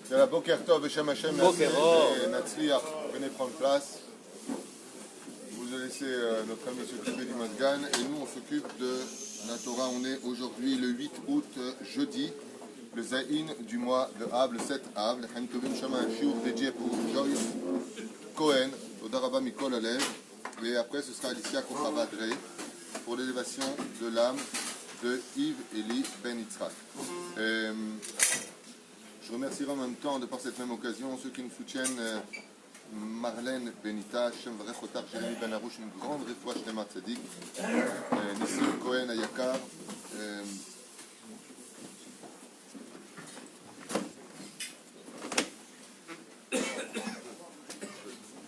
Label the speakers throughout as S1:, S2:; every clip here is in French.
S1: Yalla, Boker Tov, Beshem Hashem, merci, Natsliach, venez prendre place. Vous laissez notre ami s'occuper du Mazgan et nous on s'occupe de la Torah. On est aujourd'hui le 8 août, jeudi, le Zaïn du mois de Av, le 7 Av, le Chaim Tovim Shama, un shiur dédié pour Joyce Cohen, Toda Rabba Mikol Alev, et après ce sera Alicia Kochavadre pour l'élévation de l'âme de Yves Eli Ben Yitzhak. Je remercierai en même temps, de par cette même occasion, ceux qui nous soutiennent, Marlène Benita, Shem Vrechotar, Jérémy Ben Arouche, une grande réfoua Shlema Tzadik, Nissim Cohen Ayakar,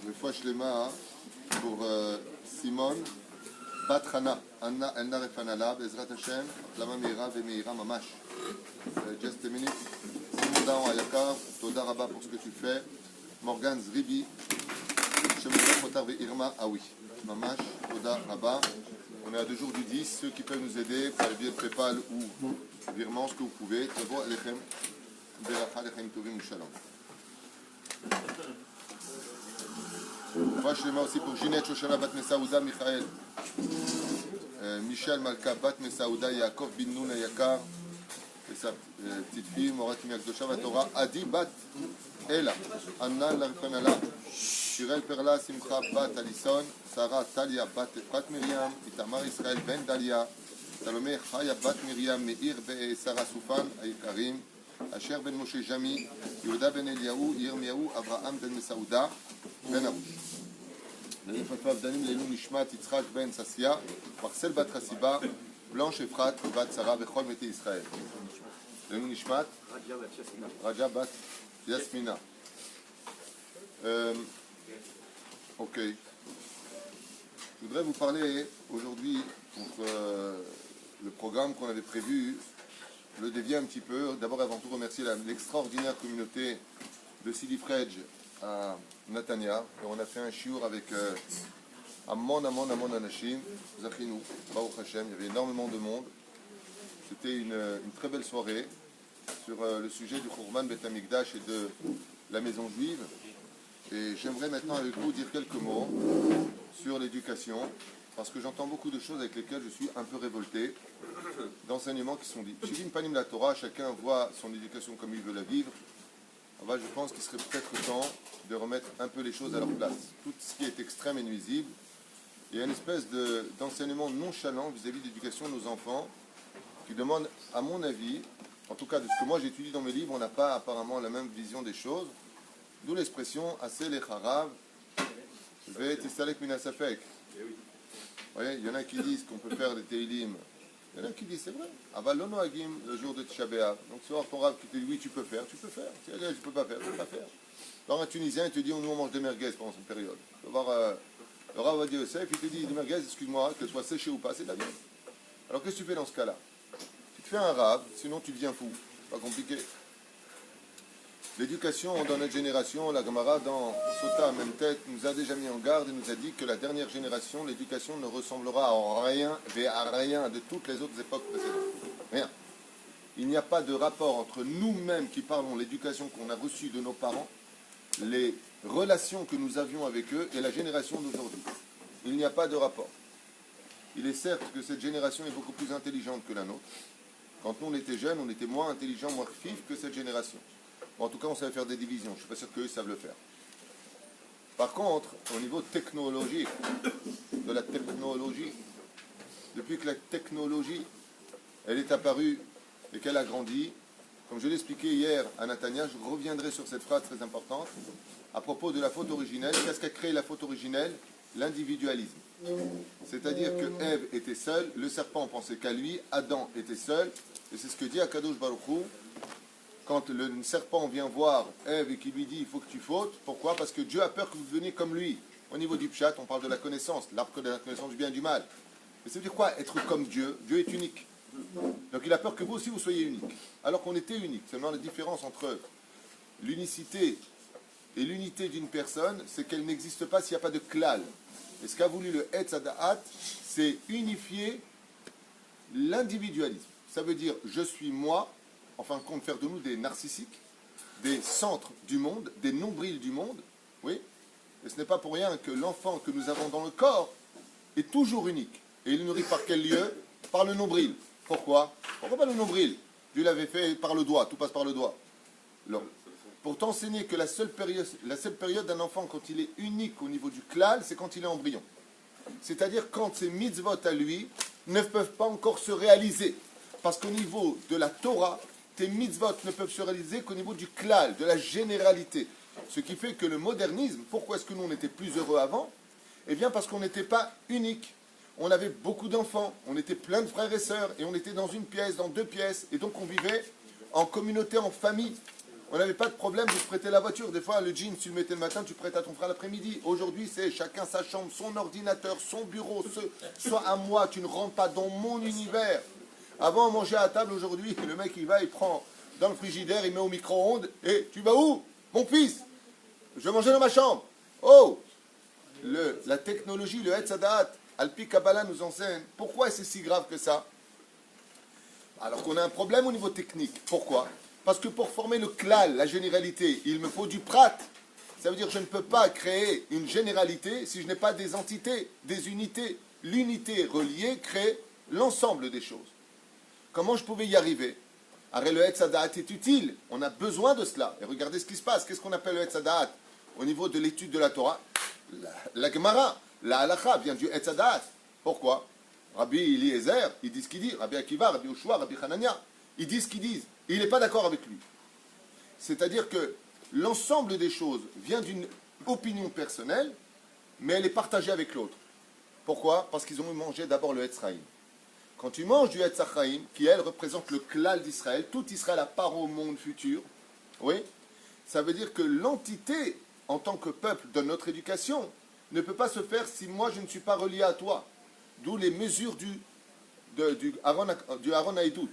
S1: réfoua Shlema pour Simone, Bat Hana, Anna Elna Refanala, Bezrat Hashem, Lama Meira Vemeira Mamash. Just a minute. Simon Daon Ayakar, Toda Rabba pour ce que tu fais. Morgan Zribi, Shemetan Motar ve Irma Aoui. Mamash, Toda Rabba. On est à 2 jours du 10. Ceux qui peuvent nous aider par le biais de PayPal ou virement, ce que vous pouvez. Tavo Alechem, Beracha Alechem Tovim Shalom. Moi, je suis aussi pour Ginette Shoshana Bat Mesaouda Michael. Michel Malka Bat Mesaouda Yaakov Bin Nun Ayakar. Et sa petite fille, Morat Miakdosha Torah, Adi Bat Ela, Anna Larfanala, Shirel Perla Simcha Bat Alison, Sarah Talia Bat Efrat Miriam, Itamar Israël Ben Dalia, Salomé Chaya Bat Miriam, Meir Be Sarah Soufan, Aykarim, Asher Ben Moshe Jami, Yehuda Ben Eliaou, Yirmiaou, Abraham Ben Mesaouda, Ben Arouch. Leifatav Danim Leilou Nishmat, Yitzhak Ben Sassia, Marcel Bat Hassiba, Blanche Efrat, Bat Sarah, Bechol Mete Israël. Lenou Nishmat, Raja Bat Yasmina. Ok. Je voudrais vous parler aujourd'hui, pour le programme qu'on avait prévu, le dévier un petit peu. D'abord, avant tout, remercier l'extraordinaire communauté de Sidi Fredj à Natania. Et on a fait un shiur avec Amon Anashim, Zachinou, Baruch Hashem. Il y avait énormément de monde. C'était une très belle soirée sur le sujet du Khurban Bet Hamikdash et de la maison juive. Et j'aimerais maintenant avec vous dire quelques mots sur l'éducation, parce que j'entends beaucoup de choses avec lesquelles je suis un peu révolté, d'enseignements qui sont dits. Shivim Panim la Torah, chacun voit son éducation comme il veut la vivre. Alors, je pense qu'il serait peut-être temps de remettre un peu les choses à leur place. Tout ce qui est extrême et nuisible. Il y a une espèce d'enseignement nonchalant vis-à-vis de l'éducation de nos enfants, qui demande, à mon avis, en tout cas de ce que moi j'étudie dans mes livres, on n'a pas apparemment la même vision des choses, d'où l'expression « Assez le charav, ve tistalek minasafek ». Vous voyez, il y en a qui disent qu'on peut faire des teilim, il y en a qui disent c'est vrai, aval lo noagim le jour de Tisha B'Av. Donc tu vois ton rab qui te dit oui tu peux faire, tu peux faire, si elle dit je peux pas faire, je peux pas faire. Alors un Tunisien il te dit nous on mange des merguez pendant cette période. Tu vas voir le rab va dire Yosef, il te dit des merguez, excuse-moi, qu'elles soient séchées ou pas, c'est de la viande. Alors qu'est-ce que tu fais dans ce cas-là? Tu fais un rave, sinon tu deviens fou. Pas compliqué. L'éducation dans notre génération, la Gemara dans Sota, même tête, nous a déjà mis en garde et nous a dit que la dernière génération, l'éducation ne ressemblera en rien, à rien de toutes les autres époques précédentes. Rien. Il n'y a pas de rapport entre nous-mêmes qui parlons l'éducation qu'on a reçue de nos parents, les relations que nous avions avec eux et la génération d'aujourd'hui. Il n'y a pas de rapport. Il est certes que cette génération est beaucoup plus intelligente que la nôtre. Quand nous on était jeunes, on était moins intelligents, moins fifs que cette génération. Bon, en tout cas, on savait faire des divisions. Je ne suis pas sûr qu'eux savent le faire. Par contre, au niveau technologique, de la technologie, depuis que la technologie, elle est apparue et qu'elle a grandi, comme je l'ai expliqué hier à Natania, je reviendrai sur cette phrase très importante à propos de la faute originelle. Qu'est-ce qu'a créé la faute originelle? L'individualisme. C'est-à-dire que Ève était seule, le serpent pensait qu'à lui, Adam était seul, et c'est ce que dit Akadosh Baruch Hu, quand le serpent vient voir Ève et qui lui dit il faut que tu fautes. Pourquoi? Parce que Dieu a peur que vous deveniez comme lui. Au niveau du pshat, on parle de la connaissance, l'arbre de la connaissance du bien et du mal. Mais ça veut dire quoi? Être comme Dieu. Dieu est unique. Donc il a peur que vous aussi vous soyez unique. Alors qu'on était unique. Seulement la différence entre l'unicité et l'unité d'une personne, c'est qu'elle n'existe pas s'il n'y a pas de klal. Et ce qu'a voulu le Etz Hadaat, c'est unifier l'individualisme. Ça veut dire je suis moi, en fin de compte faire de nous des narcissiques, des centres du monde, des nombrils du monde, oui. Et ce n'est pas pour rien que l'enfant que nous avons dans le corps est toujours unique. Et il est nourri par quel lieu? Par le nombril. Pourquoi? Pourquoi pas le nombril? Dieu l'avait fait par le doigt, tout passe par le doigt. Alors, pour t'enseigner que la seule période d'un enfant quand il est unique au niveau du klal, c'est quand il est embryon. C'est-à-dire quand ses mitzvot à lui ne peuvent pas encore se réaliser. Parce qu'au niveau de la Torah, tes mitzvot ne peuvent se réaliser qu'au niveau du klal, de la généralité. Ce qui fait que le modernisme, pourquoi est-ce que nous on était plus heureux avant? Eh bien parce qu'on n'était pas unique. On avait beaucoup d'enfants, on était plein de frères et sœurs, et on était dans une pièce, dans deux pièces, et donc on vivait en communauté, en famille. On n'avait pas de problème de se prêter la voiture. Des fois, le jean, tu le mettais le matin, tu prêtes à ton frère l'après-midi. Aujourd'hui, c'est chacun sa chambre, son ordinateur, son bureau. Soit à moi, tu ne rentres pas dans mon univers. Avant, on mangeait à table. Aujourd'hui, le mec, il va, il prend dans le frigidaire, il met au micro-ondes. Et tu vas où? Mon fils, je vais manger dans ma chambre. Oh, la technologie, le Etz Hadaat, Alpi Kabbalah nous enseigne. Pourquoi c'est si grave que ça? Alors qu'on a un problème au niveau technique. Pourquoi? Parce que pour former le klal, la généralité, il me faut du prat. Ça veut dire que je ne peux pas créer une généralité si je n'ai pas des entités, des unités. L'unité reliée crée l'ensemble des choses. Comment je pouvais y arriver? Arrête, le Etz Hadaat est utile. On a besoin de cela. Et regardez ce qui se passe. Qu'est-ce qu'on appelle le Etz Hadaat au niveau de l'étude de la Torah? La Gemara, la Halacha vient du Etz Hadaat. Pourquoi? Rabbi Eliezer, il dit ce qu'il dit. Rabbi Akiva, Rabbi Yoshua, Rabbi Hanania, ils disent ce qu'ils disent. Et il n'est pas d'accord avec lui. C'est-à-dire que l'ensemble des choses vient d'une opinion personnelle, mais elle est partagée avec l'autre. Pourquoi? Parce qu'ils ont mangé d'abord le Etz Chaim. Quand tu manges du Etz Chaim, qui elle représente le klal d'Israël, tout Israël à part au monde futur, oui, ça veut dire que l'entité, en tant que peuple de notre éducation, ne peut pas se faire si moi je ne suis pas relié à toi. D'où les mesures du Aaron Haïdout.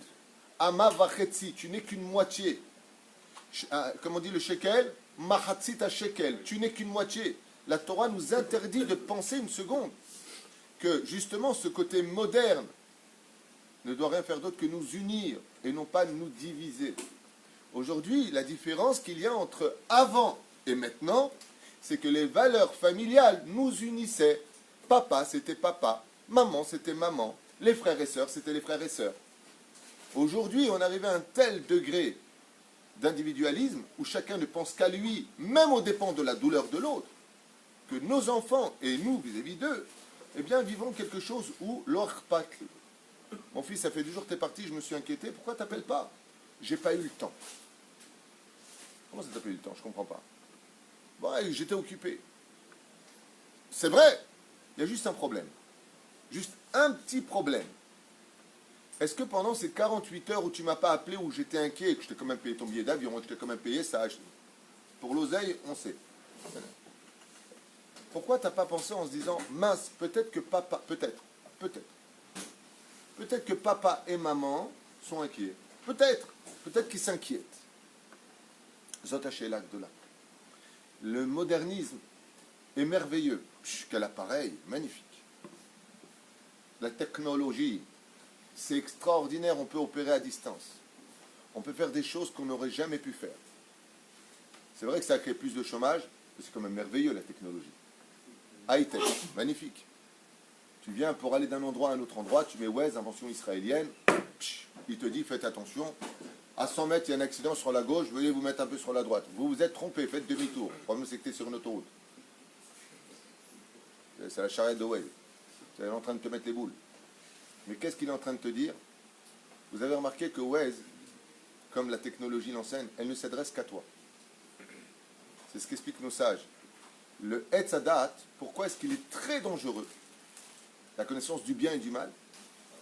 S1: Ama vachetzi, tu n'es qu'une moitié. Comme on dit le shekel, mahatzit à shekel, tu n'es qu'une moitié. La Torah nous interdit de penser une seconde que justement ce côté moderne ne doit rien faire d'autre que nous unir et non pas nous diviser. Aujourd'hui, la différence qu'il y a entre avant et maintenant, c'est que les valeurs familiales nous unissaient. Papa, c'était papa. Maman, c'était maman. Les frères et sœurs, c'était les frères et sœurs. Aujourd'hui, on arrive à un tel degré d'individualisme où chacun ne pense qu'à lui, même aux dépens de la douleur de l'autre, que nos enfants et nous, vis-à-vis d'eux, eh bien, vivons quelque chose où l'or pas. Mon fils, ça fait 2 jours que tu es parti, je me suis inquiété. Pourquoi tu n'appelles pas? J'ai pas eu le temps. Comment ça, t'as pas eu le temps? Je comprends pas. Bon, j'étais occupé. C'est vrai, il y a juste un problème. Juste un petit problème. Est-ce que pendant ces 48 heures où tu ne m'as pas appelé, où j'étais inquiet, et que je t'ai quand même payé ton billet d'avion, que je t'ai quand même payé ça, pour l'oseille, on sait. Pourquoi tu n'as pas pensé en se disant, mince, peut-être que papa, peut-être que papa et maman sont inquiets. Peut-être qu'ils s'inquiètent. Zotaché l'acte de là. Le modernisme est merveilleux. Quel appareil, magnifique. La technologie, c'est extraordinaire, on peut opérer à distance. On peut faire des choses qu'on n'aurait jamais pu faire. C'est vrai que ça a créé plus de chômage, mais c'est quand même merveilleux la technologie. High-tech, magnifique. Tu viens pour aller d'un endroit à un autre endroit, tu mets Waze, invention israélienne, il te dit faites attention, à 100 mètres il y a un accident sur la gauche, veuillez vous mettre un peu sur la droite. Vous vous êtes trompé, faites demi-tour. Le problème c'est que tu es sur une autoroute. C'est la charrette de Waze. Il est en train de te mettre les boules. Mais qu'est-ce qu'il est en train de te dire? Vous avez remarqué que Waze, comme la technologie l'enseigne, elle ne s'adresse qu'à toi. C'est ce qu'expliquent nos sages. Le Etz Hadaat, pourquoi est-ce qu'il est très dangereux? La connaissance du bien et du mal.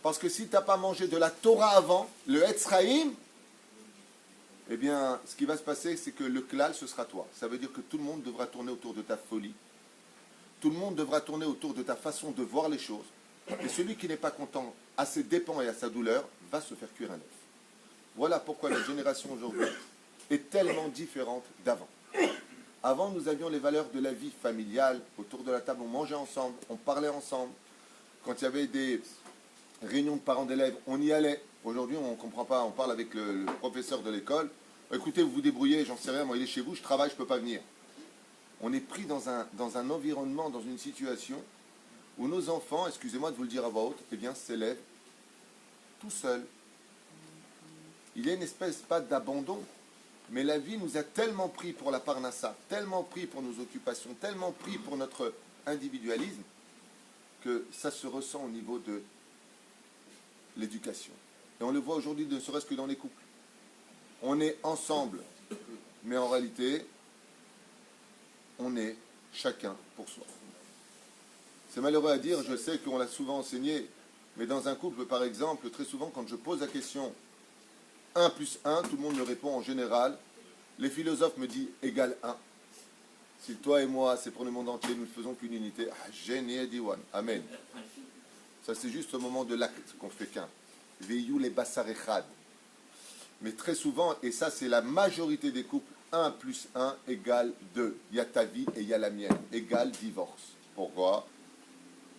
S1: Parce que si tu n'as pas mangé de la Torah avant, le Etz Chaim, eh bien, ce qui va se passer, c'est que le klal, ce sera toi. Ça veut dire que tout le monde devra tourner autour de ta folie. Tout le monde devra tourner autour de ta façon de voir les choses. Et celui qui n'est pas content à ses dépens et à sa douleur va se faire cuire un œuf. Voilà pourquoi la génération aujourd'hui est tellement différente d'avant. Avant, nous avions les valeurs de la vie familiale. Autour de la table, on mangeait ensemble, on parlait ensemble. Quand il y avait des réunions de parents d'élèves, on y allait. Aujourd'hui, on ne comprend pas. On parle avec le professeur de l'école. Écoutez, vous vous débrouillez, j'en sais rien, moi il est chez vous, je travaille, je ne peux pas venir. On est pris dans un environnement, dans une situation où nos enfants, excusez-moi de vous le dire à voix haute, eh bien s'élèvent tout seuls. Il y a une espèce, pas d'abandon, mais la vie nous a tellement pris pour la parnassa, tellement pris pour nos occupations, tellement pris pour notre individualisme, que ça se ressent au niveau de l'éducation. Et on le voit aujourd'hui, ne serait-ce que dans les couples. On est ensemble, mais en réalité, on est chacun pour soi. C'est malheureux à dire, je sais qu'on l'a souvent enseigné, mais dans un couple, par exemple, très souvent, quand je pose la question 1 plus 1, tout le monde me répond en général. Les philosophes me disent égal 1. Si toi et moi, c'est pour le monde entier, nous ne faisons qu'une unité. Génie diwan. Amen. Ça, c'est juste au moment de l'acte qu'on fait qu'un. Veillou les bassarechad. Mais très souvent, et ça, c'est la majorité des couples, 1 plus 1 égale 2. Il y a ta vie et il y a la mienne. Égale divorce. Pourquoi?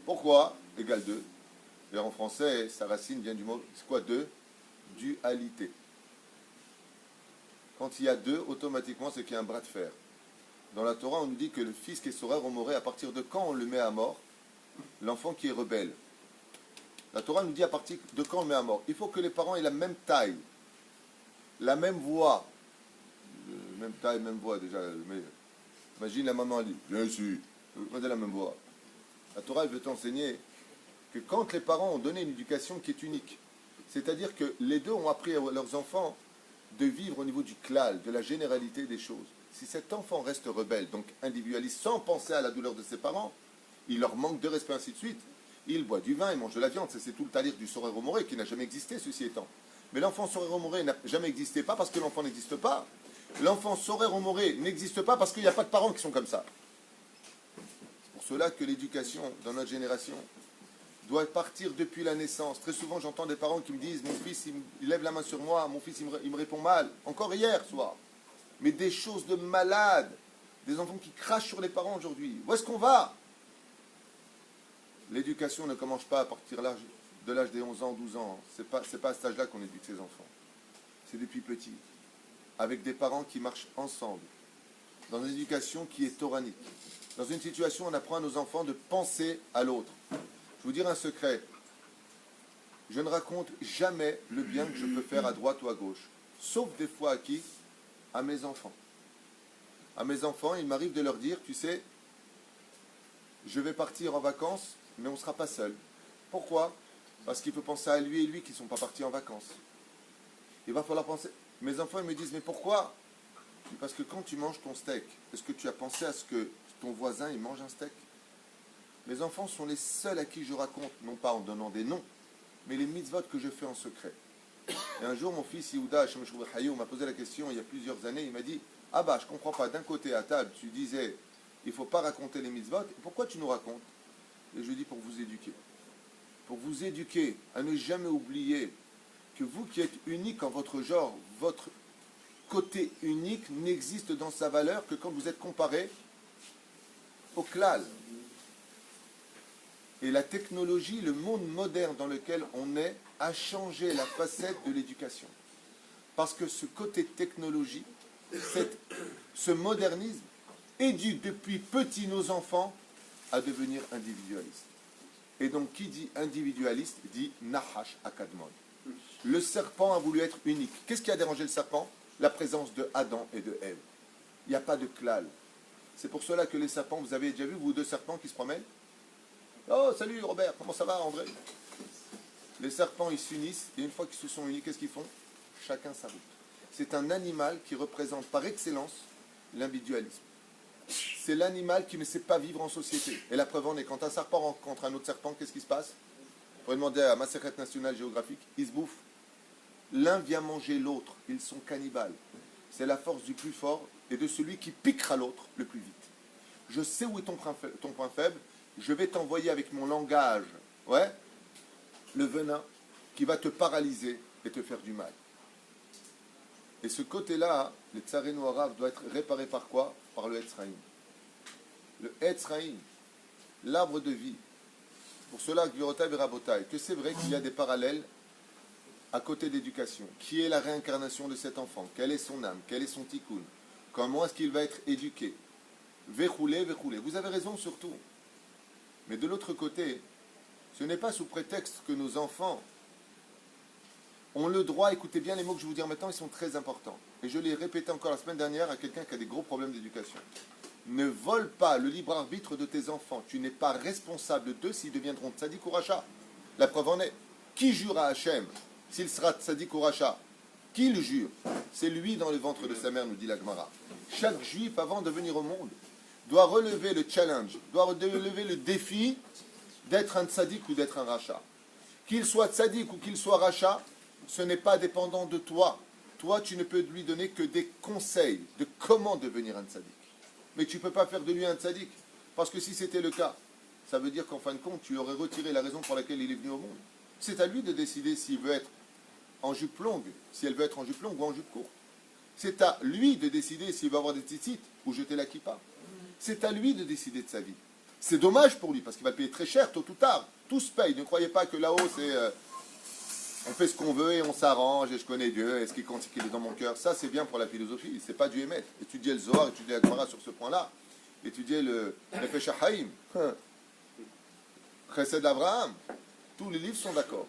S1: Pourquoi égale 2? Et en français, sa racine vient du mot, c'est quoi 2? Dualité. Quand il y a 2, automatiquement, c'est qu'il y a un bras de fer. Dans la Torah, on nous dit que le fils qui est soreur au moré, à partir de quand on le met à mort? L'enfant qui est rebelle. La Torah nous dit à partir de quand on le met à mort. Il faut que les parents aient la même taille, la même voix. Même taille, même voix déjà. Mais imagine la maman dit, bien sûr, on a la même voix. La Torah, elle veut t'enseigner que quand les parents ont donné une éducation qui est unique, c'est-à-dire que les deux ont appris à leurs enfants de vivre au niveau du klal, de la généralité des choses. Si cet enfant reste rebelle, donc individualiste, sans penser à la douleur de ses parents, il leur manque de respect, ainsi de suite. Il boit du vin, il mange de la viande. C'est tout le talir du sorero moré qui n'a jamais existé, ceci étant. Mais l'enfant sorero moré n'a jamais existé, pas parce que l'enfant n'existe pas. L'enfant sorero moré n'existe pas parce qu'il n'y a pas de parents qui sont comme ça. C'est pour cela que l'éducation dans notre génération doit partir depuis la naissance. Très souvent, j'entends des parents qui me disent « Mon fils, il lève la main sur moi, mon fils, il me répond mal. » Encore hier soir. Mais des choses de malades. Des enfants qui crachent sur les parents aujourd'hui. Où est-ce qu'on va? L'éducation ne commence pas à partir de l'âge des 11 ans, 12 ans. C'est pas à cet âge-là qu'on éduque ses enfants. C'est depuis petit. Avec des parents qui marchent ensemble. Dans une éducation qui est toranique. Dans une situation où on apprend à nos enfants de penser à l'autre. Je vais vous dire un secret. Je ne raconte jamais le bien que je peux faire à droite ou à gauche. Sauf des fois à qui? À mes enfants. À mes enfants, il m'arrive de leur dire, tu sais, je vais partir en vacances, mais on ne sera pas seul. Pourquoi? Parce qu'il faut penser à lui et lui qui ne sont pas partis en vacances. Il va falloir penser. Mes enfants, ils me disent, mais pourquoi? Parce que quand tu manges ton steak, est-ce que tu as pensé à ce que ton voisin, il mange un steak? Mes enfants sont les seuls à qui je raconte, non pas en donnant des noms, mais les mitzvot que je fais en secret. Et un jour, mon fils Yehuda Hashem Shuvah Hayou m'a posé la question il y a plusieurs années. Il m'a dit, ah bah, je comprends pas. D'un côté, à table, tu disais, il ne faut pas raconter les mitzvot. Pourquoi tu nous racontes? Et je lui dis, pour vous éduquer. Pour vous éduquer à ne jamais oublier que vous qui êtes unique en votre genre, votre côté unique n'existe dans sa valeur que quand vous êtes comparé au klal. Et la technologie, le monde moderne dans lequel on est, a changé la facette de l'éducation. Parce que ce côté technologie, ce modernisme, éduque depuis petit nos enfants à devenir individualistes. Et donc, qui dit individualiste, dit Nahash Akadmon. Le serpent a voulu être unique. Qu'est-ce qui a dérangé le serpent? La présence de Adam et de Ève. Il n'y a pas de klal. C'est pour cela que les serpents, vous avez déjà vu, vous, 2 serpents qui se promènent? Oh, salut Robert, comment ça va André? Les serpents, ils s'unissent, et une fois qu'ils se sont unis, qu'est-ce qu'ils font? Chacun sa route. C'est un animal qui représente par excellence l'individualisme. C'est l'animal qui ne sait pas vivre en société. Et la preuve en est, quand un serpent rencontre un autre serpent, qu'est-ce qui se passe? Vous pouvez demander à Maseret National Géographique, ils se bouffent. L'un vient manger l'autre, ils sont cannibales. C'est la force du plus fort et de celui qui piquera l'autre le plus vite. Je sais où est ton point faible, je vais t'envoyer avec mon langage, ouais, le venin qui va te paralyser et te faire du mal. Et ce côté-là, le Tsareno arabe doit être réparé par quoi? Par le Etzraïm. Le Etzraïm, l'arbre de vie. Pour cela, Gvirotai et Rabotai, que c'est vrai qu'il y a des parallèles à côté d'éducation, qui est la réincarnation de cet enfant, quelle est son âme, quel est son tikkun, comment est-ce qu'il va être éduqué, verroulé. Vous avez raison sur tout. Mais de l'autre côté, ce n'est pas sous prétexte que nos enfants ont le droit, écoutez bien les mots que je vais vous dire maintenant, ils sont très importants. Et je l'ai répété encore la semaine dernière à quelqu'un qui a des gros problèmes d'éducation. Ne vole pas le libre arbitre de tes enfants. Tu n'es pas responsable d'eux s'ils deviendront tzadik ou racha. La preuve en est. Qui jure à Hachem s'il sera tzadik ou racha? Qui le jure? C'est lui dans le ventre de sa mère, nous dit la Gemara. Chaque juif, avant de venir au monde, doit relever le challenge, doit relever le défi d'être un tzadik ou d'être un racha. Qu'il soit tzadik ou qu'il soit racha, ce n'est pas dépendant de toi. Toi, tu ne peux lui donner que des conseils de comment devenir un tzadik. Mais tu ne peux pas faire de lui un tzadik. Parce que si c'était le cas, ça veut dire qu'en fin de compte, tu aurais retiré la raison pour laquelle il est venu au monde. C'est à lui de décider s'il veut être en jupe longue, si elle veut être en jupe longue ou en jupe courte. C'est à lui de décider s'il va avoir des tzitzit ou jeter la kippa. C'est à lui de décider de sa vie. C'est dommage pour lui, parce qu'il va payer très cher, tôt ou tard. Tout se paye. Ne croyez pas que là-haut, c'est... on fait ce qu'on veut et on s'arrange, et je connais Dieu, et ce qui compte, c'est qu'il est dans mon cœur. Ça, c'est bien pour la philosophie. C'est pas du émet. Étudier le Zohar, étudier la Gemara sur ce point-là. Étudier le Nefesh HaChaim. Chesed d'Abraham. Tous les livres sont d'accord.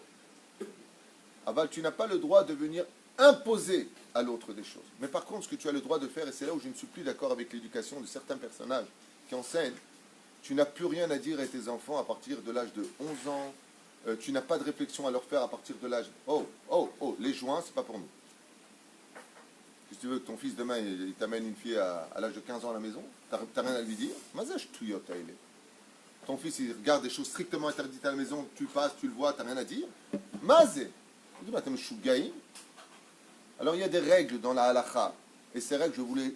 S1: Aval, tu n'as pas le droit de venir imposer à l'autre des choses. Mais par contre, ce que tu as le droit de faire, et c'est là où je ne suis plus d'accord avec l'éducation de certains personnages qui enseignent, tu n'as plus rien à dire à tes enfants à partir de l'âge de 11 ans. Tu n'as pas de réflexion à leur faire à partir de l'âge. Oh, les joints, c'est pas pour nous. Si tu veux que ton fils demain, il t'amène une fille à l'âge de 15 ans à la maison, t'as rien à lui dire. Ton fils, il regarde des choses strictement interdites à la maison, tu passes, tu le vois, t'as rien à dire. Mazé. Alors il y a des règles dans la halakha, et ces règles, je vous les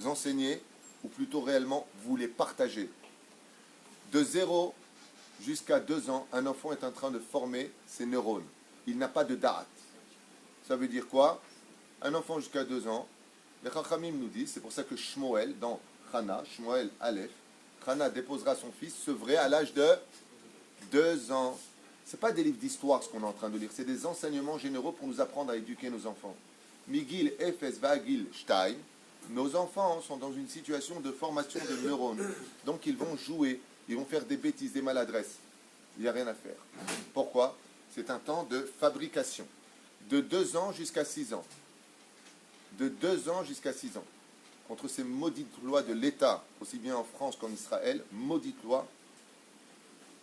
S1: enseigner, ou plutôt réellement, vous les partager. De 0 jusqu'à 2 ans, un enfant est en train de former ses neurones. Il n'a pas de da'at. Ça veut dire quoi? Un enfant jusqu'à 2 ans, les Chachamim nous disent, c'est pour ça que Shmuel, dans Chana, Shmuel Aleph, Chana déposera son fils sevré à l'âge de 2 ans. Ce n'est pas des livres d'histoire ce qu'on est en train de lire, c'est des enseignements généraux pour nous apprendre à éduquer nos enfants. Migil Efes Vagil Stein, nos enfants sont dans une situation de formation de neurones. Donc ils vont jouer, ils vont faire des bêtises, des maladresses. Il n'y a rien à faire. Pourquoi? C'est un temps de fabrication. De 2 ans jusqu'à 6 ans. De 2 ans jusqu'à 6 ans. Contre ces maudites lois de l'État, aussi bien en France qu'en Israël, maudites lois,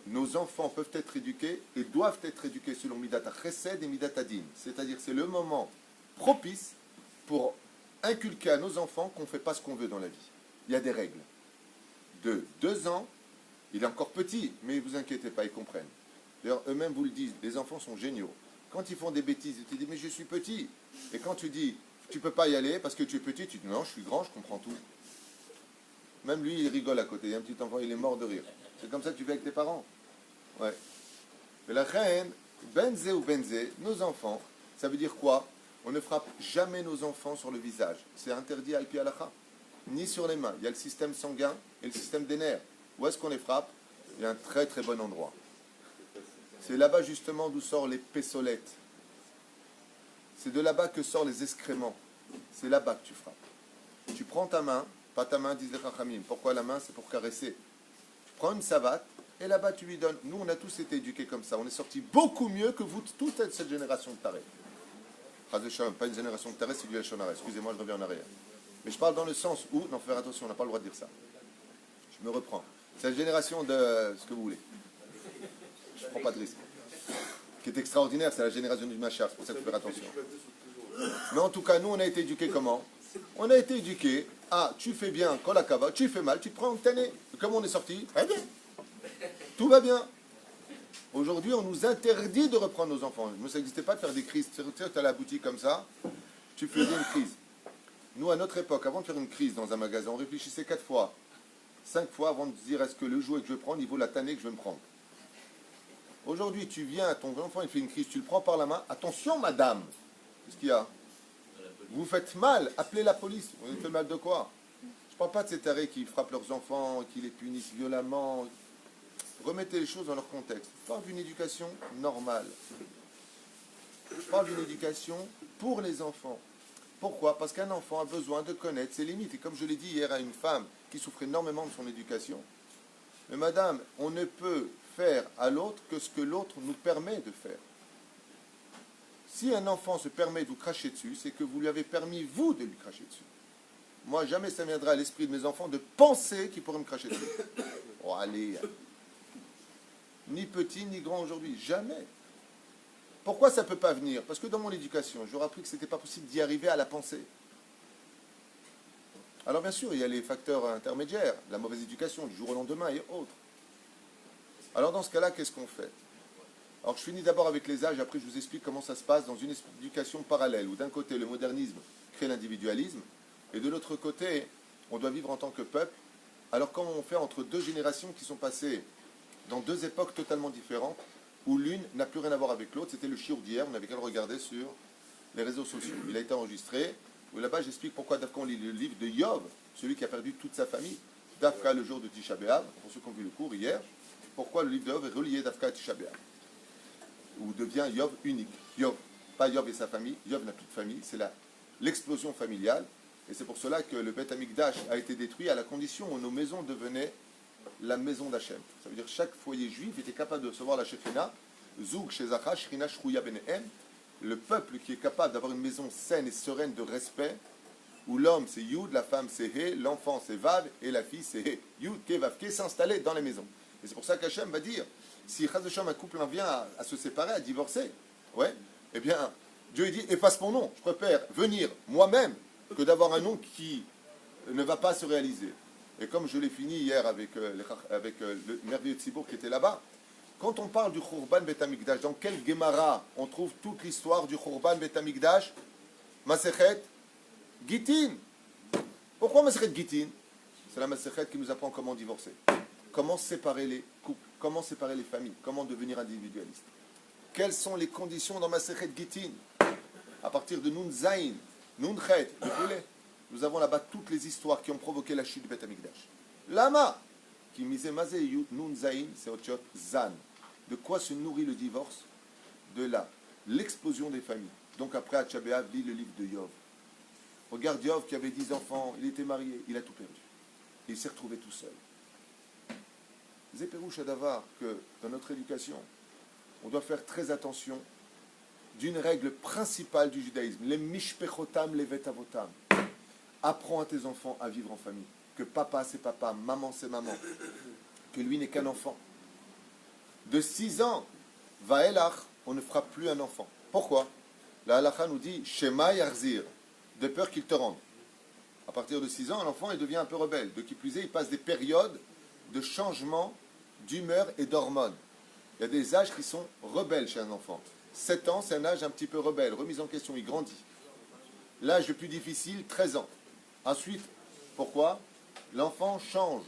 S1: nos enfants peuvent être éduqués et doivent être éduqués selon Midat HaChesed et Midat HaDin. C'est-à-dire c'est le moment propice pour inculquer à nos enfants qu'on ne fait pas ce qu'on veut dans la vie. Il y a des règles. De 2 ans, il est encore petit, mais ne vous inquiétez pas, ils comprennent. D'ailleurs, eux-mêmes vous le disent, les enfants sont géniaux. Quand ils font des bêtises, ils te disent, mais je suis petit. Et quand tu dis, tu ne peux pas y aller parce que tu es petit, tu dis, non, je suis grand, je comprends tout. Même lui, il rigole à côté. Il y a un petit enfant, il est mort de rire. C'est comme ça que tu fais avec tes parents. Ouais. Mais la reine, benze ou benze, nos enfants, ça veut dire quoi? On ne frappe jamais nos enfants sur le visage. C'est interdit à Alpi Halacha. Ni sur les mains. Il y a le système sanguin et le système des nerfs. Où est-ce qu'on les frappe? Il y a un très très bon endroit. C'est là-bas justement d'où sortent les pessolettes. C'est de là-bas que sortent les excréments. C'est là-bas que tu frappes. Tu prends ta main, pas ta main, disent les Chachamim. Pourquoi la main? C'est pour caresser. Tu prends une savate et là-bas tu lui donnes. Nous, on a tous été éduqués comme ça. On est sortis beaucoup mieux que vous, toute cette génération de tarés. Pas une génération de tarés, c'est du Lachonara. Excusez-moi, je reviens en arrière. Mais je parle dans le sens où, non, faut faire attention, on n'a pas le droit de dire ça. Je me reprends. C'est la génération de ce que vous voulez. Je ne prends pas de risque. Ce qui est extraordinaire, c'est la génération du Machar. C'est pour ça qu'il faut faire attention. Mais en tout cas, nous, on a été éduqués comment? On a été éduqués à tu fais bien quand la kava, tu fais mal, tu te prends un tanné. Comment on est sorti? Très bien. Tout va bien. Aujourd'hui, on nous interdit de reprendre nos enfants. Nous, ça n'existait pas de faire des crises. Tu es à la boutique comme ça, tu faisais une crise. Nous, à notre époque, avant de faire une crise dans un magasin, on réfléchissait 4 fois, 5 fois avant de se dire est-ce que le jouet que je vais prendre, il vaut la tannée que je vais me prendre. Aujourd'hui, tu viens, ton enfant, il fait une crise, tu le prends par la main. Attention, madame. Qu'est-ce qu'il y a? Vous faites mal, appelez la police. Vous faites mal de quoi? Je ne parle pas de ces tarés qui frappent leurs enfants, qui les punissent violemment. Remettez les choses dans leur contexte. Parle d'une éducation normale. Je parle d'une éducation pour les enfants. Pourquoi? Parce qu'un enfant a besoin de connaître ses limites. Et comme je l'ai dit hier à une femme qui souffre énormément de son éducation, mais madame, on ne peut faire à l'autre que ce que l'autre nous permet de faire. Si un enfant se permet de vous cracher dessus, c'est que vous lui avez permis, vous, de lui cracher dessus. Moi, jamais ça viendra à l'esprit de mes enfants de penser qu'ils pourraient me cracher dessus. Oh, allez. Ni petit, ni grand aujourd'hui. Jamais. Pourquoi ça ne peut pas venir? Parce que dans mon éducation, j'aurais appris que ce n'était pas possible d'y arriver à la pensée. Alors bien sûr, il y a les facteurs intermédiaires, la mauvaise éducation du jour au lendemain et autres. Alors dans ce cas-là, qu'est-ce qu'on fait? Alors je finis d'abord avec les âges, après je vous explique comment ça se passe dans une éducation parallèle, où d'un côté le modernisme crée l'individualisme, et de l'autre côté, on doit vivre en tant que peuple. Alors comment on fait entre deux générations qui sont passées dans deux époques totalement différentes, où l'une n'a plus rien à voir avec l'autre? C'était le shiur d'hier, on n'avait qu'à le regarder sur les réseaux sociaux. Il a été enregistré, où là-bas j'explique pourquoi Dafka on lit le livre de Yov, celui qui a perdu toute sa famille, Dafka le jour de Tisha B'Av, pour ceux qui ont vu le cours hier, pourquoi le livre de Yov est relié Dafka à Tisha B'Av, où devient Yov unique. Yov, pas Yov et sa famille, Yov n'a plus de famille, c'est l'explosion familiale, et c'est pour cela que le Beth Amikdash a été détruit à la condition où nos maisons devenaient la maison d'Hachem. Ça veut dire que chaque foyer juif était capable de recevoir la Shekhinah, Zoug Shezacha, Shekhinah Shrouya Benehem, le peuple qui est capable d'avoir une maison saine et sereine de respect, où l'homme c'est Yud, la femme c'est He, l'enfant c'est Vav, et la fille c'est He. Yud, Ke, Vav, Ke, s'installer dans les maisons. Et c'est pour ça qu'Hachem va dire, si Chaz Hashem, un couple en vient à se séparer, à divorcer, ouais, eh bien, Dieu dit, efface mon nom, je préfère venir moi-même que d'avoir un nom qui ne va pas se réaliser. Et comme je l'ai fini hier avec le merveilleux Tzibour qui était là-bas, quand on parle du Khurban Bet Amikdash, dans quel Gemara on trouve toute l'histoire du Khurban Bet Amikdash? Masechet Gitin. Pourquoi Masechet Gitin? C'est la Masechet qui nous apprend comment divorcer, comment séparer les couples, comment séparer les familles, comment devenir individualiste. Quelles sont les conditions dans Masechet Gitin? À partir de Nun Zain, Nun Chet, nous avons là-bas toutes les histoires qui ont provoqué la chute du Bet Amikdash. Lama, qui misait Mazé Nun Zain, c'est Otchot Zan. De quoi se nourrit le divorce? De l'explosion des familles. Donc après, à Tchabéav lit le livre de Yov. Regarde Yov qui avait 10 enfants, il était marié, il a tout perdu. Il s'est retrouvé tout seul. Zéperouch Adavar, que dans notre éducation, on doit faire très attention d'une règle principale du judaïsme, les mishpechotam, les vetavotam. Apprends à tes enfants à vivre en famille. Que papa c'est papa, maman c'est maman. Que lui n'est qu'un enfant. De 6 ans, Vaelach, on ne fera plus un enfant. Pourquoi? La halakha nous dit Shema Yarzir, de peur qu'il te rende. À partir de 6 ans, l'enfant il devient un peu rebelle. De qui plus est, il passe des périodes de changement d'humeur et d'hormones. Il y a des âges qui sont rebelles chez un enfant. 7 ans, c'est un âge un petit peu rebelle, remise en question, il grandit. L'âge le plus difficile, 13 ans. Ensuite, pourquoi? L'enfant change.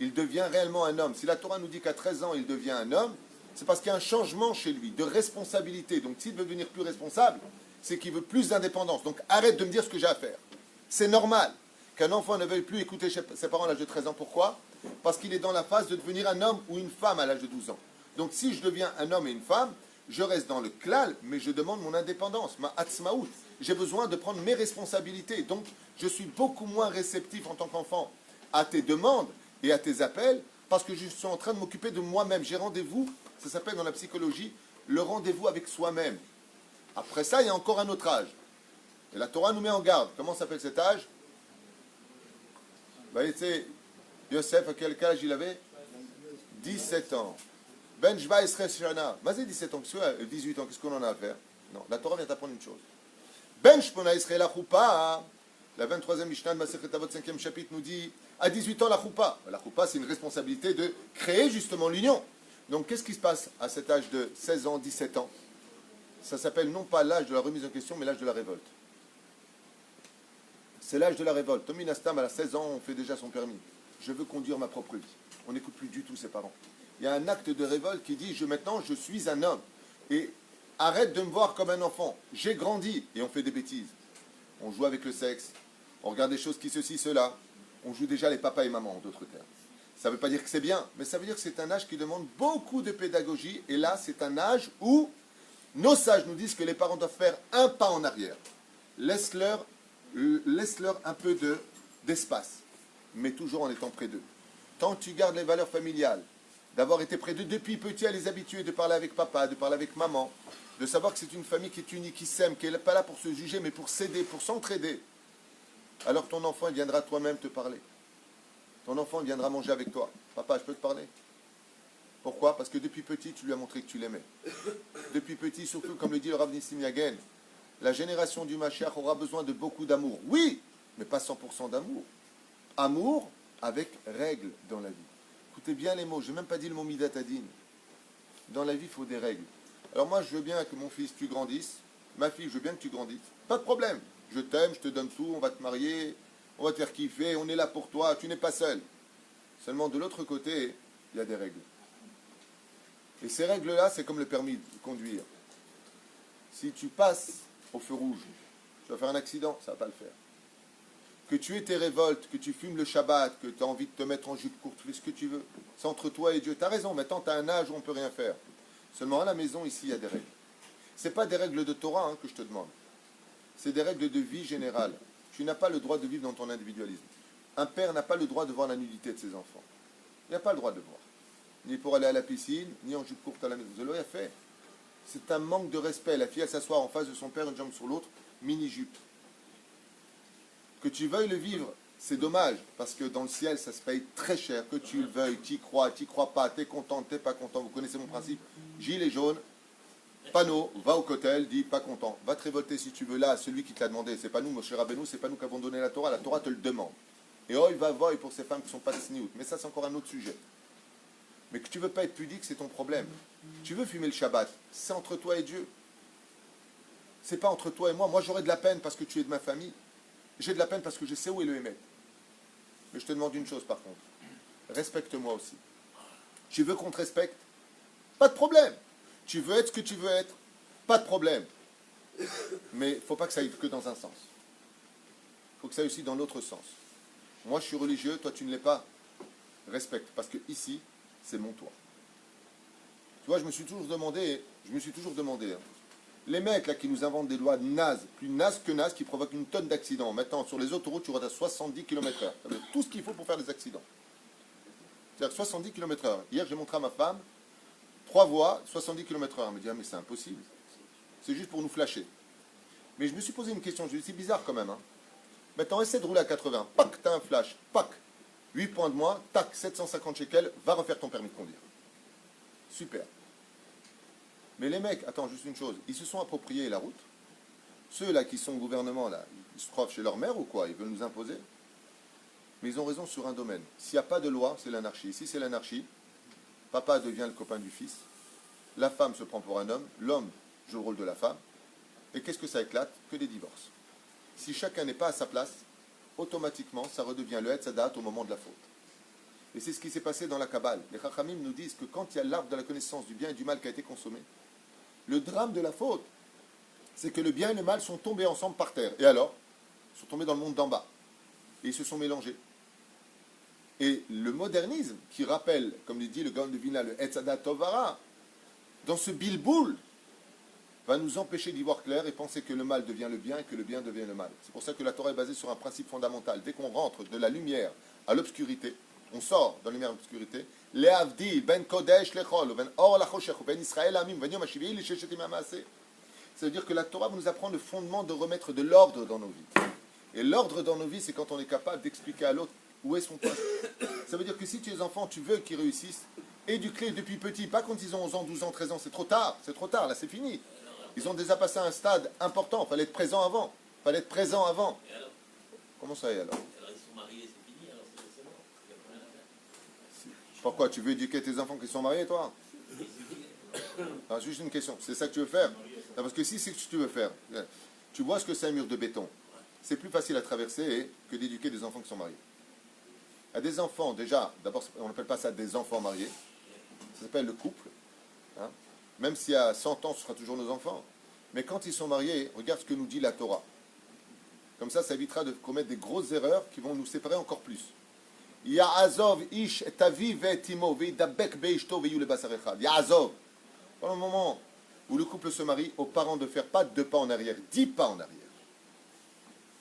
S1: Il devient réellement un homme. Si la Torah nous dit qu'à 13 ans, il devient un homme, c'est parce qu'il y a un changement chez lui, de responsabilité. Donc s'il veut devenir plus responsable, c'est qu'il veut plus d'indépendance. Donc arrête de me dire ce que j'ai à faire. C'est normal qu'un enfant ne veuille plus écouter ses parents à l'âge de 13 ans. Pourquoi? Parce qu'il est dans la phase de devenir un homme ou une femme à l'âge de 12 ans. Donc si je deviens un homme et une femme, je reste dans le klal, mais je demande mon indépendance, ma atzmaout. J'ai besoin de prendre mes responsabilités. Donc je suis beaucoup moins réceptif en tant qu'enfant à tes demandes et à tes appels, parce que je suis en train de m'occuper de moi-même. J'ai rendez-vous, ça s'appelle dans la psychologie, le rendez-vous avec soi-même. Après ça, il y a encore un autre âge. Et la Torah nous met en garde. Comment s'appelle cet âge? Bah, Yosef, à quel âge il avait? 17 ans. Ben Jva Esres Shana. Vas-y, 17 ans, 18 ans, qu'est-ce qu'on en a à faire? Non, la Torah vient t'apprendre une chose. Ben Shpona Esre la Choupa. La 23e Mishnah de Masechet Avot, 5e chapitre, nous dit à 18 ans la Choupa. La Choupa, c'est une responsabilité de créer justement l'union. Donc, qu'est-ce qui se passe à cet âge de 16 ans, 17 ans? Ça s'appelle non pas l'âge de la remise en question, mais l'âge de la révolte. C'est l'âge de la révolte. Tommy Nastam, à 16 ans, on fait déjà son permis. Je veux conduire ma propre vie. On n'écoute plus du tout ses parents. Il y a un acte de révolte qui dit maintenant, je suis un homme. Et arrête de me voir comme un enfant. J'ai grandi. Et on fait des bêtises. On joue avec le sexe. On regarde des choses qui ceci, cela. On joue déjà les papas et mamans, en d'autres termes. Ça ne veut pas dire que c'est bien, mais ça veut dire que c'est un âge qui demande beaucoup de pédagogie. Et là, c'est un âge où Nos sages nous disent que les parents doivent faire un pas en arrière. Laisse-leur un peu d'espace, mais toujours en étant près d'eux. Tant que tu gardes les valeurs familiales, d'avoir été près d'eux depuis petit à les habituer, de parler avec papa, de parler avec maman, de savoir que c'est une famille qui est unie, qui s'aime, qui n'est pas là pour se juger, mais pour s'aider, pour s'entraider. Alors ton enfant il viendra toi-même te parler. Ton enfant il viendra manger avec toi. Papa, je peux te parler? Pourquoi? Parce que depuis petit, tu lui as montré que tu l'aimais. Depuis petit, surtout, comme le dit le Rav Nissim Yagen, la génération du Mashiach aura besoin de beaucoup d'amour. Oui, mais pas 100% d'amour. Amour avec règles dans la vie. Écoutez bien les mots, je n'ai même pas dit le mot midatadine. Dans la vie, il faut des règles. Alors moi, je veux bien que mon fils, tu grandisses. Ma fille, je veux bien que tu grandisses. Pas de problème. Je t'aime, je te donne tout, on va te marier, on va te faire kiffer, on est là pour toi, tu n'es pas seul. Seulement, de l'autre côté, il y a des règles. Et ces règles-là, c'est comme le permis de conduire. Si tu passes au feu rouge, tu vas faire un accident, ça ne va pas le faire. Que tu aies tes révoltes, que tu fumes le Shabbat, que tu as envie de te mettre en jupe courte, fais ce que tu veux. C'est entre toi et Dieu. Tu as raison, maintenant tu as un âge où on ne peut rien faire. Seulement à la maison, ici, il y a des règles. Ce n'est pas des règles de Torah que je te demande. C'est des règles de vie générale. Tu n'as pas le droit de vivre dans ton individualisme. Un père n'a pas le droit de voir la nudité de ses enfants. Il n'a pas le droit de voir. Ni pour aller à la piscine, ni en jupe courte à la maison. Vous l'avez fait. C'est un manque de respect. La fille, elle s'assoit en face de son père, une jambe sur l'autre, mini-jupe. Que tu veuilles le vivre, c'est dommage, parce que dans le ciel, ça se paye très cher. Que tu le veuilles, tu y crois pas, tu es content, tu n'es pas content. Vous connaissez mon principe. Gilet jaune, panneau, va au kotel, dis pas content. Va te révolter si tu veux là, celui qui te l'a demandé. C'est pas nous, Moshe Rabbeinu, c'est pas nous qui avons donné la Torah te le demande. Et oh, il va voir pour ces femmes qui ne sont pas de sniout. Mais ça, c'est encore un autre sujet. Mais que tu ne veux pas être pudique, c'est ton problème. Tu veux fumer le Shabbat, c'est entre toi et Dieu. C'est pas entre toi et moi. Moi, j'aurais de la peine parce que tu es de ma famille. J'ai de la peine parce que je sais où est le Hémet. Mais je te demande une chose par contre. Respecte-moi aussi. Tu veux qu'on te respecte? Pas de problème. Tu veux être ce que tu veux être? Pas de problème. Mais il ne faut pas que ça aille que dans un sens. Il faut que ça aille aussi dans l'autre sens. Moi, je suis religieux, toi, tu ne l'es pas. Respecte. Parce que ici, c'est mon toit. Tu vois, je me suis toujours demandé, les mecs là qui nous inventent des lois nazes, plus nazes que nazes, qui provoquent une tonne d'accidents. Maintenant, sur les autoroutes, tu roules à 70 km/h. Ça veut dire tout ce qu'il faut pour faire des accidents. C'est-à-dire 70 km/h. Hier, j'ai montré à ma femme 3 voies, 70 km/h. Elle me dit, ah, mais c'est impossible. C'est juste pour nous flasher. Mais je me suis posé une question, je me suis dit, c'est bizarre quand même. Hein. Maintenant, essaie de rouler à 80. Pac, t'as un flash. Pac, 8 points de moins. Tac, 750 shekels. Va refaire ton permis de conduire. Super. Mais les mecs, attends, juste une chose. Ils se sont appropriés la route. Ceux-là qui sont au gouvernement, là, ils se croient chez leur mère ou quoi? Ils veulent nous imposer. Mais ils ont raison sur un domaine. S'il n'y a pas de loi, c'est l'anarchie. Si c'est l'anarchie, papa devient le copain du fils. La femme se prend pour un homme. L'homme joue le rôle de la femme. Et qu'est-ce que ça éclate? Que des divorces. Si chacun n'est pas à sa place, automatiquement, ça redevient le Hetzadat au moment de la faute. Et c'est ce qui s'est passé dans la Kabbale. Les Chachamim nous disent que quand il y a l'arbre de la connaissance du bien et du mal qui a été consommé, le drame de la faute, c'est que le bien et le mal sont tombés ensemble par terre. Et alors? Ils sont tombés dans le monde d'en bas. Et ils se sont mélangés. Et le modernisme, qui rappelle, comme le dit le Gaon de Vilna, le Hetzadat Tovara, dans ce bilboul, va nous empêcher d'y voir clair et penser que le mal devient le bien et que le bien devient le mal. C'est pour ça que la Torah est basée sur un principe fondamental. Dès qu'on rentre de la lumière à l'obscurité, on sort de la lumière à l'obscurité, le avdi ben kodesh lechol, ben or lachoshech, ben Israël amim, ben yom hashivii l'isheshetim hamaaseh. Ça veut dire que la Torah nous apprend le fondement de remettre de l'ordre dans nos vies. Et l'ordre dans nos vies, c'est quand on est capable d'expliquer à l'autre où est son poste. Ça veut dire que si tu es enfant, tu veux qu'ils réussissent, éduque-les depuis petit, pas quand ils ont 11 ans, 12 ans, 13 ans, c'est trop tard, là c'est fini. Ils ont déjà passé un stade important, il fallait être présent avant. Comment ça y est alors?
S2: Alors ils sont mariés, c'est fini, alors c'est bon. Il n'y a plus rien à faire.
S1: Pourquoi? Tu veux éduquer tes enfants qui sont mariés, toi? C'est juste une question. C'est ça que tu veux faire? Non, parce que si c'est ce que tu veux faire, tu vois ce que c'est un mur de béton. C'est plus facile à traverser que d'éduquer des enfants qui sont mariés. À des enfants, déjà, d'abord, on n'appelle pas ça des enfants mariés. Ça s'appelle le couple. Hein? Même s'il y a 100 ans, ce sera toujours nos enfants. Mais quand ils sont mariés, regarde ce que nous dit la Torah. Comme ça évitera de commettre des grosses erreurs qui vont nous séparer encore plus. Ya'azov ish et aviv et timo ve'idabek be'ishto ve'yu lebasar echad. Ya'azov. Pendant un moment, où le couple se marie, aux parents de faire pas 2 pas en arrière, 10 pas en arrière.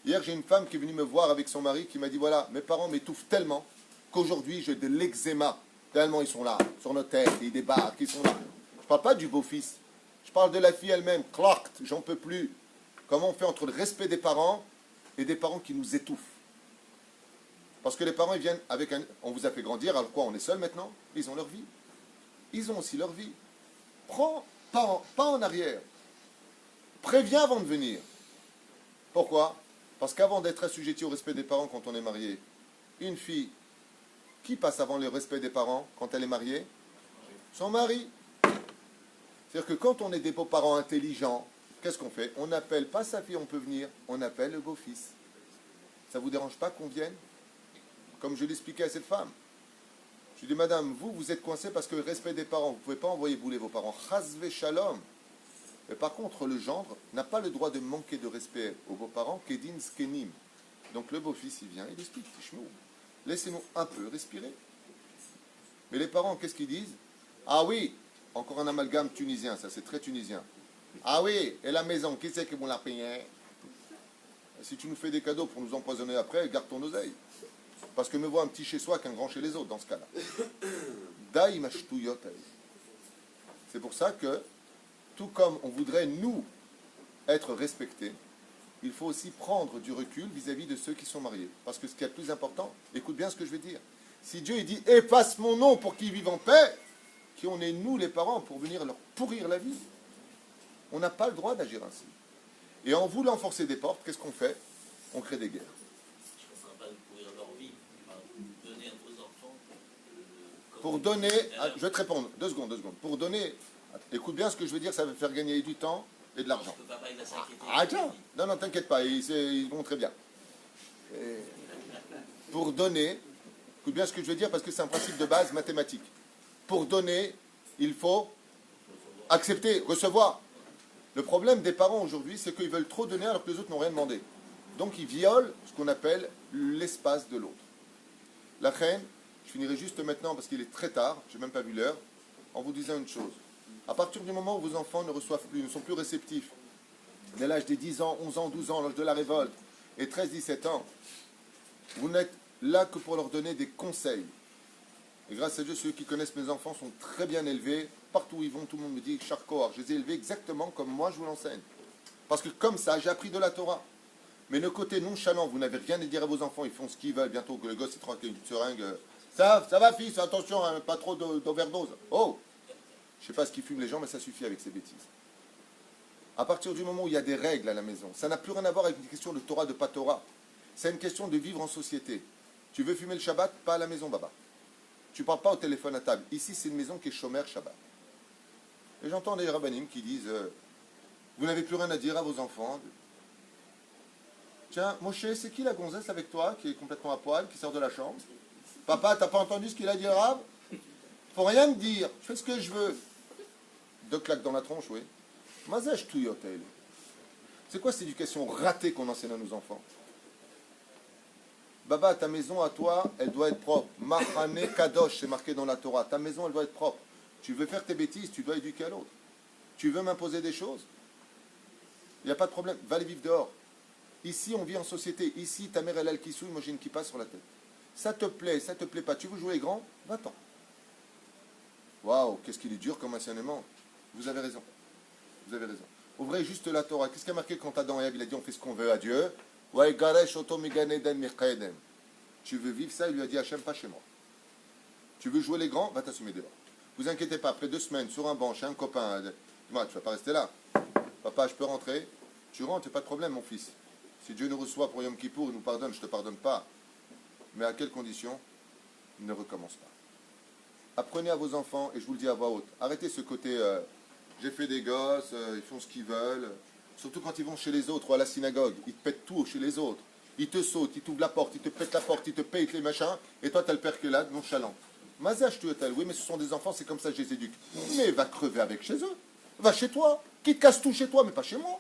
S1: Hier, j'ai une femme qui est venue me voir avec son mari qui m'a dit, voilà, mes parents m'étouffent tellement qu'aujourd'hui, j'ai de l'eczéma. Tellement ils sont là, sur nos têtes, ils débarquent, ils sont là. Je ne parle pas du beau-fils. Je parle de la fille elle-même. Clark, j'en peux plus. Comment on fait entre le respect des parents et des parents qui nous étouffent? Parce que les parents, ils viennent avec un... On vous a fait grandir, alors quoi, on est seul maintenant? Ils ont leur vie. Ils ont aussi leur vie. Prends pas en arrière. Préviens avant de venir. Pourquoi? Parce qu'avant d'être assujetti au respect des parents quand on est marié, une fille, qui passe avant le respect des parents quand elle est mariée? Son mari. C'est-à-dire que quand on est des beaux-parents intelligents, qu'est-ce qu'on fait? On n'appelle pas sa fille, on peut venir, on appelle le beau-fils. Ça ne vous dérange pas qu'on vienne? Comme je l'expliquais à cette femme. Je lui dis, madame, vous êtes coincée parce que le respect des parents, vous ne pouvez pas envoyer bouler vos parents. Chazve shalom. Mais par contre, le gendre n'a pas le droit de manquer de respect aux beaux-parents, kedin skenim. Donc le beau-fils, il vient, il explique, laissez-nous un peu respirer. Mais les parents, qu'est-ce qu'ils disent? Ah oui, encore un amalgame tunisien, ça c'est très tunisien. Ah oui, et la maison, qui c'est qui vous l'a payé? Si tu nous fais des cadeaux pour nous empoisonner après, garde ton oseille. Parce que me voit un petit chez soi qu'un grand chez les autres, dans ce cas-là. C'est pour ça que, tout comme on voudrait, nous, être respectés, il faut aussi prendre du recul vis-à-vis de ceux qui sont mariés. Parce que ce qui est le plus important, écoute bien ce que je vais dire. Si Dieu il dit « efface mon nom pour qu'ils vivent en paix », qui on est nous les parents pour venir leur pourrir la vie. On n'a pas le droit d'agir ainsi. Et en voulant forcer des portes, qu'est-ce qu'on fait? On crée des guerres.
S2: Je ne parle pas de pourrir leur vie, je parle de donner à vos enfants.
S1: Pour donner, je vais te répondre, deux secondes. Pour donner, écoute bien ce que je veux dire, ça va faire gagner du temps et de l'argent. Attends, non, t'inquiète pas, ils vont très bien. Pour donner, écoute bien ce que je veux dire parce que c'est un principe de base mathématique. Pour donner, il faut accepter, recevoir. Le problème des parents aujourd'hui, c'est qu'ils veulent trop donner alors que les autres n'ont rien demandé. Donc ils violent ce qu'on appelle l'espace de l'autre. La reine, je finirai juste maintenant parce qu'il est très tard, je n'ai même pas vu l'heure, en vous disant une chose. À partir du moment où vos enfants ne reçoivent plus, ne sont plus réceptifs, dès l'âge des 10 ans, 11 ans, 12 ans, l'âge de la révolte, et 13, 17 ans, vous n'êtes là que pour leur donner des conseils. Et grâce à Dieu, ceux qui connaissent mes enfants sont très bien élevés. Partout où ils vont, tout le monde me dit, Charcor, je les ai élevés exactement comme moi je vous l'enseigne. Parce que comme ça, j'ai appris de la Torah. Mais le côté nonchalant, vous n'avez rien à dire à vos enfants, ils font ce qu'ils veulent, bientôt que le gosse est tranquille, une seringue. Ça va fils, attention, hein, pas trop d'overdose. Oh, je ne sais pas ce qu'ils fument les gens, mais ça suffit avec ces bêtises. À partir du moment où il y a des règles à la maison, ça n'a plus rien à voir avec une question de Torah, de pas Torah. C'est une question de vivre en société. Tu veux fumer le Shabbat, pas à la maison, baba. Tu ne parles pas au téléphone à table. Ici, c'est une maison qui est Shomer Shabbat. Et j'entends des rabbinim qui disent vous n'avez plus rien à dire à vos enfants. Tiens, Moshe, c'est qui la gonzesse avec toi, qui est complètement à poil, qui sort de la chambre? Papa, t'as pas entendu ce qu'il a dit, Rav? Faut rien me dire, je fais ce que je veux. 2 claques dans la tronche, oui. Mazaj touyotel. C'est quoi cette éducation ratée qu'on enseigne à nos enfants? Baba, ta maison à toi, elle doit être propre. Mahane Kadosh, c'est marqué dans la Torah. Ta maison, elle doit être propre. Tu veux faire tes bêtises, tu dois éduquer à l'autre. Tu veux m'imposer des choses? Il n'y a pas de problème, va les vivre dehors. Ici, on vit en société. Ici, ta mère, elle a le kissou, moi j'ai une kippa sur la tête. Ça te plaît pas. Tu veux jouer grand? Va-t'en. Waouh, qu'est-ce qu'il est dur comme enseignement. Vous avez raison. Vous avez raison. Ouvrez juste la Torah. Qu'est-ce qu'il a marqué quand Adam et Ève, il a dit on fait ce qu'on veut à Dieu? Tu veux vivre ça? Il lui a dit Hachem, pas chez moi. Tu veux jouer les grands? Va t'assumer dehors. Vous inquiétez pas, après 2 semaines, sur un banc, chez un copain, dis-moi, tu vas pas rester là. Papa, je peux rentrer? Tu rentres, il n'y a pas de problème, mon fils. Si Dieu nous reçoit pour Yom Kippour, il nous pardonne, je ne te pardonne pas. Mais à quelles conditions? Ne recommence pas. Apprenez à vos enfants, et je vous le dis à voix haute, arrêtez ce côté, j'ai fait des gosses, ils font ce qu'ils veulent. Surtout quand ils vont chez les autres ou à la synagogue, ils te pètent tout chez les autres. Ils te sautent, ils t'ouvrent la porte, ils te pètent la porte, ils te payent les machins, et toi, tu as le père qui est là, nonchalant. Mazage, tu es tel, oui, mais ce sont des enfants, c'est comme ça que je les éduque. Mais va crever avec chez eux. Va chez toi. Qui te casse tout chez toi, mais pas chez moi.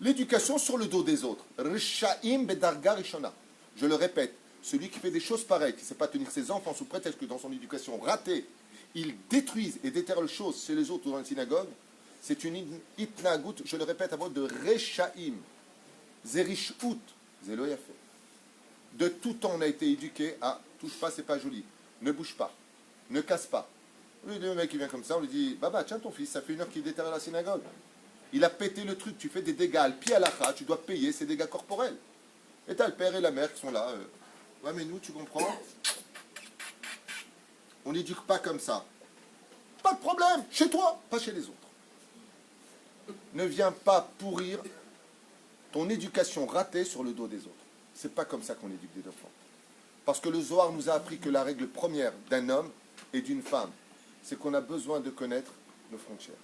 S1: L'éducation sur le dos des autres. Rishaim bedarga rishona. Je le répète, celui qui fait des choses pareilles, qui ne sait pas tenir ses enfants sous prétexte que dans son éducation ratée, ils détruisent et déterrent les choses chez les autres ou dans les synagogues, c'est une itnagout, je le répète à mot de rechaim, zerishut, zelo yafé. De tout temps, on a été éduqué à touche pas, c'est pas joli, ne bouge pas, ne casse pas. Le mec qui vient comme ça, on lui dit Baba, tiens ton fils, ça fait 1 heure qu'il déterre la synagogue. Il a pété le truc, tu fais des dégâts, le pied à l'achat, tu dois payer ces dégâts corporels. Et t'as le père et la mère qui sont là. Ouais, mais nous, tu comprends? On n'éduque pas comme ça. Pas de problème, chez toi, pas chez les autres. Ne viens pas pourrir ton éducation ratée sur le dos des autres. C'est pas comme ça qu'on éduque des enfants. Parce que le Zohar nous a appris que la règle première d'un homme et d'une femme, c'est qu'on a besoin de connaître nos frontières.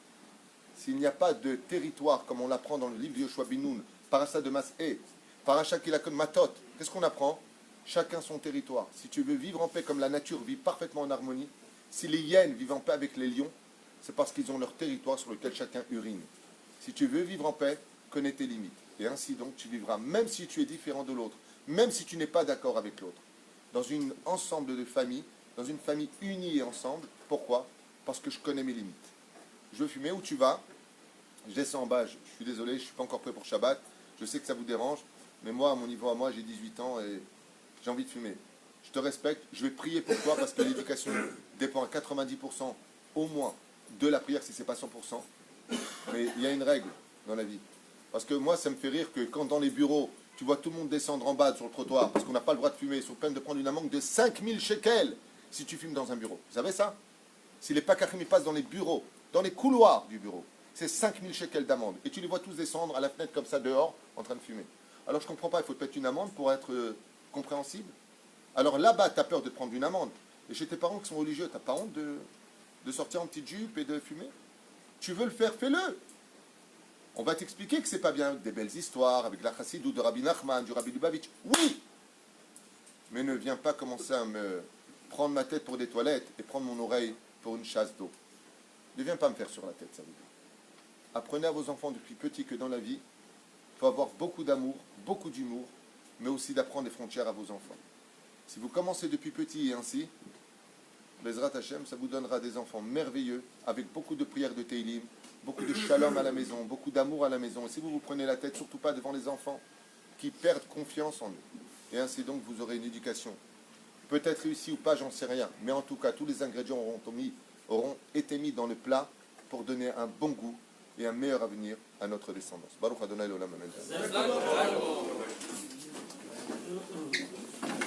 S1: S'il n'y a pas de territoire, comme on l'apprend dans le livre de Yoshua bin Nun, Parashat de Mas'é, Parashat Kilakon Matot, qu'est-ce qu'on apprend? Chacun son territoire. Si tu veux vivre en paix comme la nature vit parfaitement en harmonie, si les hyènes vivent en paix avec les lions, c'est parce qu'ils ont leur territoire sur lequel chacun urine. Si tu veux vivre en paix, connais tes limites. Et ainsi donc, tu vivras, même si tu es différent de l'autre, même si tu n'es pas d'accord avec l'autre, dans un ensemble de familles, dans une famille unie et ensemble. Pourquoi? Parce que je connais mes limites. Je veux fumer, où tu vas? Je descends en bas, je suis désolé, je ne suis pas encore prêt pour Shabbat, je sais que ça vous dérange, mais moi, à mon niveau à moi, j'ai 18 ans et j'ai envie de fumer. Je te respecte, je vais prier pour toi parce que l'éducation dépend à 90% au moins de la prière, si ce n'est pas 100%. Mais il y a une règle dans la vie. Parce que moi, ça me fait rire que quand dans les bureaux, tu vois tout le monde descendre en bas sur le trottoir parce qu'on n'a pas le droit de fumer, sous peine de prendre une amende de 5000 shekels si tu fumes dans un bureau. Vous savez ça? Si les pakachim passent dans les bureaux, dans les couloirs du bureau, c'est 5000 shekels d'amende. Et tu les vois tous descendre à la fenêtre comme ça dehors, en train de fumer. Alors je ne comprends pas, il faut te mettre une amende pour être compréhensible. Alors là-bas, tu as peur de prendre une amende. Et chez tes parents qui sont religieux, tu n'as pas honte de sortir en petite jupe et de fumer? Tu veux le faire, fais-le. On va t'expliquer que c'est pas bien, des belles histoires avec la chassidou de Rabbi Nachman, du Rabbi Lubavitch. Oui. Mais ne viens pas commencer à me prendre ma tête pour des toilettes et prendre mon oreille pour une chasse d'eau. Ne viens pas me faire sur la tête, ça veut dire. Apprenez à vos enfants depuis petit que dans la vie, il faut avoir beaucoup d'amour, beaucoup d'humour, mais aussi d'apprendre les frontières à vos enfants. Si vous commencez depuis petit et ainsi, Bezrat Hashem, ça vous donnera des enfants merveilleux, avec beaucoup de prières de Teilim, beaucoup de shalom à la maison, beaucoup d'amour à la maison. Et si vous vous prenez la tête, surtout pas devant les enfants qui perdent confiance en eux. Et ainsi donc, vous aurez une éducation. Peut-être réussie ou pas, j'en sais rien. Mais en tout cas, tous les ingrédients auront été mis dans le plat pour donner un bon goût et un meilleur avenir à notre descendance. Baruch Adonai l'olam amen.